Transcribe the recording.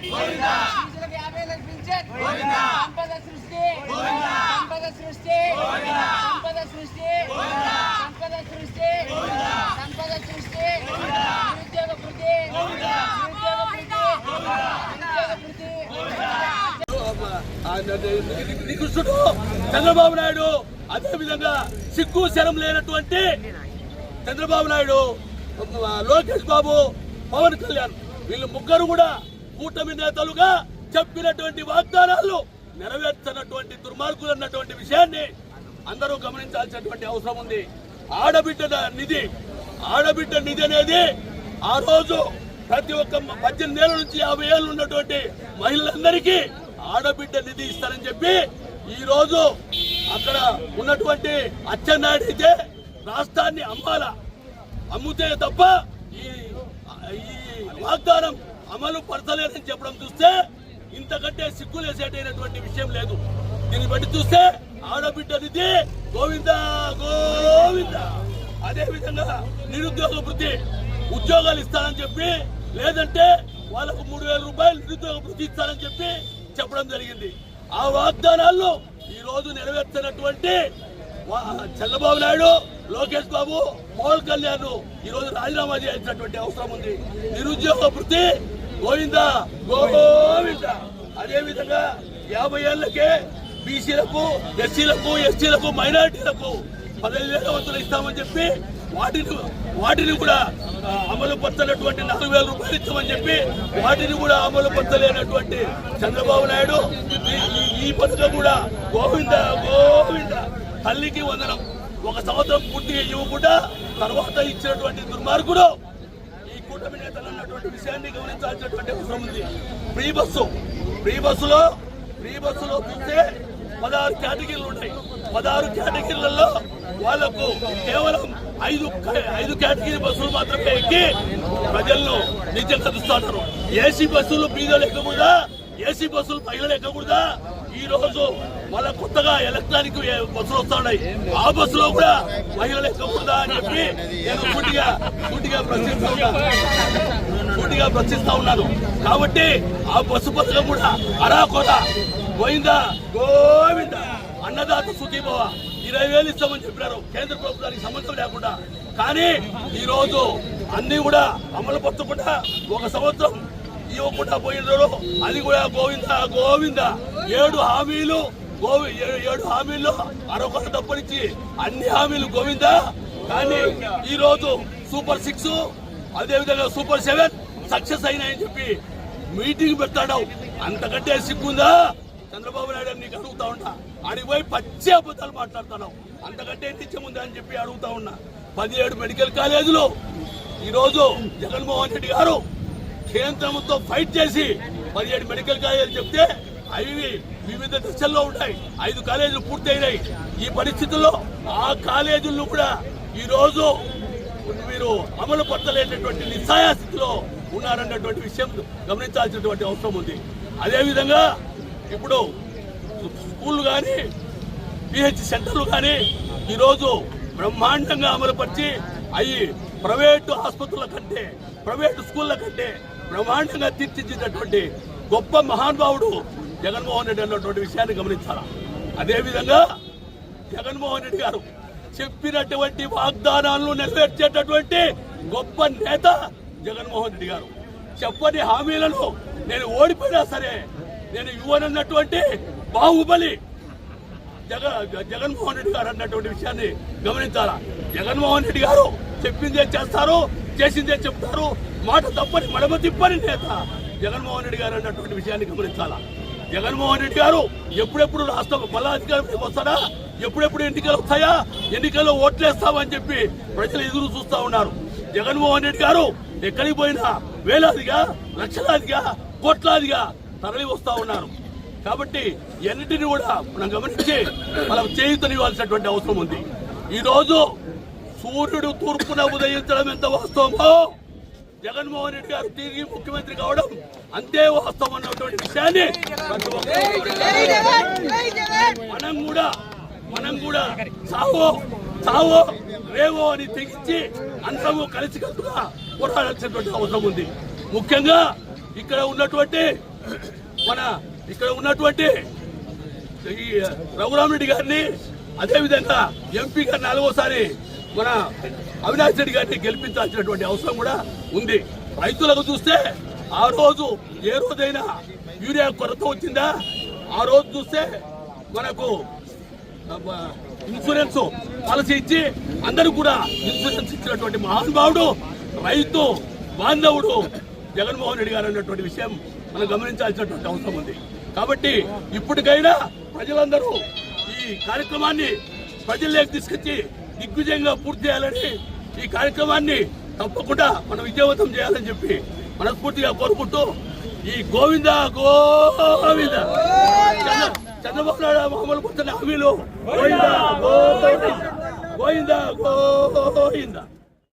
సంపద సృష్టి సంపద సృష్టి సంపద సృష్టి సంపద సృష్టి సంపద సృష్టి నిరుద్యోగ వృద్ధి నిరుద్యోగ వృద్ధి నికృష్టుడు చంద్రబాబు నాయుడు, అదే విధంగా సిగ్గు శరం లేనటువంటి చంద్రబాబు నాయుడు, లోకేష్ బాబు, పవన్ కళ్యాణ్ వీళ్ళు ముగ్గురు కూడా కూటమి నేతలుగా చెప్పినటువంటి వాగ్దానాలు నెరవేర్చినటువంటి దుర్మార్గులు అన్నటువంటి విషయాన్ని అందరూ గమనించాల్సినటువంటి అవసరం ఉంది. ఆడబిడ్డ నిధి అనేది ఆ రోజు ప్రతి ఒక్క 18 ఏళ్ల నుంచి 50 ఏళ్ళు ఉన్నటువంటి మహిళలందరికీ ఆడబిడ్డ నిధి ఇస్తారని చెప్పి ఈ రోజు అక్కడ ఉన్నటువంటి అచ్చెన్నాయుడు అయితే రాష్ట్రాన్ని అమ్ముతే తప్ప ఈ వాగ్దానం అమలు పరచలేదని చెప్పడం చూస్తే ఇంతకంటే సిగ్గులేసేటైనటువంటి విషయం లేదు. దీన్ని బట్టి చూస్తే ఆడబిడ్డ నిధి గోవింద గోవింద. అదే విధంగా నిరుద్యోగ వృత్తి ఉద్యోగాలు ఇస్తానని చెప్పి, లేదంటే వాళ్ళకు 3000 రూపాయలు నిరుద్యోగ వృత్తి ఇస్తానని చెప్పి చెప్పడం జరిగింది. ఆ వాగ్దానాల్లో ఈ రోజు నెరవేర్చినటువంటి చంద్రబాబు నాయుడు, లోకేష్ బాబు, పవన్ కళ్యాణ్ ఈ రోజు రాజీనామా చేయాల్సినటువంటి అవసరం ఉంది. నిరుద్యోగ వృత్తి గోవింద గోవింద. అదే విధంగా 50 ఏళ్లకే బీసీలకు, ఎస్సీలకు, ఎస్టీలకు, మైనారిటీలకు 15,000 వంతులు ఇస్తామని చెప్పి వాటిని కూడా అమలు పరచనటువంటి 4,000 రూపాయలు ఇస్తామని చెప్పి వాటిని కూడా అమలు పరచలేనటువంటి చంద్రబాబు నాయుడు ఈ పథకం కూడా గోవింద గోవింద. తల్లికి వందనం 1 సంవత్సరం పూర్తిగా ఇవ్వకుండా తర్వాత ఇచ్చినటువంటి దుర్మార్గుడు ఈ కూటమి నేతలు అన్నటువంటి విషయాన్ని గమనించాల్సినటువంటి అవసరం ఉంది. ఫ్రీ బస్సులో చూస్తే 16 కేటగిరీలు ఉంటాయి. 16 కేటగిరీలలో వాళ్లకు కేవలం 5 కేటగిరీ బస్సులు మాత్రమే ఎక్కి ప్రజలను నిజంగా చూస్తున్నారు. ఏసీ బస్సులు బీదలు ఎక్కకూడదా, ఏసీ బస్సులు మహిళలు ఎక్కకూడదా? ఈ రోజు మళ్ళా కొత్తగా ఎలక్ట్రానిక్ బస్సులు వస్తున్నాయి. ఆ బస్సులో కూడా మహిళలు ఎక్కకూడదా అని చెప్పి నేను సూటిగా ప్రశ్నిస్తా ఉన్నాను. కాబట్టి ఆ బస్సు పథకం కూడా అరాకొర గోవిందా గోవింద. అన్నదాత సుఖీభవ 20,000 ఇస్తామని చెప్పినారు కేంద్ర ప్రభుత్వానికి సంబంధం లేకుండా. కానీ ఈ రోజు అన్ని కూడా అమలు పరచకుండా 1 సంవత్సరం ఇవ్వకుండా పోయినారు. అది కూడా గోవింద గోవింద. 7 హామీల్లో అరొక తప్పనిచ్చి అన్ని హామీలు గోవింద. కానీ ఈ రోజు సూపర్ 6 అదేవిధంగా సూపర్ 7 సక్సెస్ అయినాయని చెప్పి మీటింగ్ పెడతాడు. అంతకంటే సిగ్గుందా చంద్రబాబు నాయుడు? నీకు అడుగుతా ఉన్నా, అడిగిపోయి పచ్చి అబద్ధాలు మాట్లాడుతున్నావు. అంతకంటే నిత్యం ఉందా అని చెప్పి అడుగుతా ఉన్నా. 17 మెడికల్ కాలేజీలు ఈరోజు జగన్మోహన్ రెడ్డి గారు కేంద్రంతో ఫైట్ చేసి 17 మెడికల్ కాలేజీలు చెప్తే అవి వివిధ దశల్లో ఉంటాయి. 5 కాలేజీలు పూర్తయినాయి. ఈ పరిస్థితుల్లో ఆ కాలేజీలను కూడా ఈ రోజు మీరు అమలు పరచలేనటువంటి నిస్సాయ స్థితిలో ఉన్నారన్నటువంటి విషయం గమనించాల్సినటువంటి అవసరం ఉంది. అదేవిధంగా ఇప్పుడు స్కూళ్ళు కానీ, పిహెచ్ సెంటర్లు కానీ ఈరోజు బ్రహ్మాండంగా అమలుపరిచి అవి ప్రైవేటు ఆసుపత్రుల కంటే, ప్రైవేటు స్కూళ్ల కంటే బ్రహ్మాండంగా తీర్చిదిద్దినటువంటి గొప్ప మహానుభావుడు జగన్మోహన్ రెడ్డి అన్నటువంటి విషయాన్ని గమనించాలా. అదేవిధంగా జగన్మోహన్ రెడ్డి గారు చెప్పినటువంటి వాగ్దానాలను నెరవేర్చేటటువంటి గొప్ప నేత జగన్మోహన్ రెడ్డి గారు. చెప్పని హామీలను నేను ఓడిపోయినా సరే నేను ఇవ్వనన్నటువంటి బాహుబలి జగన్మోహన్ రెడ్డి గారు అన్నటువంటి విషయాన్ని గమనించాలా. జగన్మోహన్ రెడ్డి గారు చెప్పిందే చేస్తారు, చేసిందే చెప్తారు, మాట తప్పని మడమ తిప్పని నేత జగన్మోహన్ రెడ్డి గారు అన్నటువంటి విషయాన్ని గమనించాలా. జగన్మోహన్ రెడ్డి గారు ఎప్పుడెప్పుడు రాష్ట్రం మళ్ళా అధికారంలోకి వస్తాడా, ఎప్పుడెప్పుడు ఎన్నికలు వస్తాయా, ఎన్నికల్లో ఓట్లేస్తామని చెప్పి ప్రజలు ఎదురు చూస్తా ఉన్నారు. జగన్మోహన్ రెడ్డి గారు ఎక్కడికి పోయినా వేలాదిగా, లక్షలాదిగా, కోట్లాదిగా తరలి వస్తా ఉన్నారు. కాబట్టి ఎన్నిటిని కూడా మనం గమనించి మనం చేయూతనివ్వాల్సినటువంటి అవసరం ఉంది. ఈ రోజు సూర్యుడు తూర్పున ఉదయించడం ఎంత వాస్తవమో జగన్మోహన్ రెడ్డి గారు తిరిగి ముఖ్యమంత్రి కావడం అంతే వాస్తవం అన్నటువంటి విషయాన్ని మనం కూడా చావో రేవో అని తెగించి అందరూ కలిసికట్టుగా పోరాడాల్సినటువంటి అవసరం ఉంది. ముఖ్యంగా ఇక్కడ ఉన్నటువంటి మన ఇక్కడ ఉన్నటువంటి ఈ రఘురామరెడ్డి గారిని, అదేవిధంగా ఎంపీ గారిని 4వసారి మన అవినాష్ రెడ్డి గారిని గెలిపించాల్సినటువంటి అవసరం కూడా ఉంది. రైతులకు చూస్తే ఆ రోజు ఏ రోజైనా యూరియా కొరత వచ్చిందా? ఆ రోజు చూస్తే మనకు ఇన్సూరెన్స్ పాలసీ ఇచ్చి అందరూ కూడా ఇన్సూరెన్స్ ఇచ్చినటువంటి మహానుభావుడు, రైతు బాంధవుడు జగన్మోహన్ రెడ్డి గారు అన్నటువంటి విషయం మనం గమనించాల్సినటువంటి అవసరం ఉంది. కాబట్టి ఇప్పటికైనా ప్రజలందరూ ఈ కార్యక్రమాన్ని ప్రజల్లోకి తీసుకొచ్చి దిగ్విజయంగా పూర్తి చేయాలని, ఈ కార్యక్రమాన్ని తప్పకుండా మనం విజయవంతం చేయాలని చెప్పి మనస్ఫూర్తిగా కోరుకుంటూ ఈ గోవింద గోవింద చంద్రబాబు నాయుడు మామూలు కొత్త హామీలు గోవింద గోవింద గోవింద గోవింద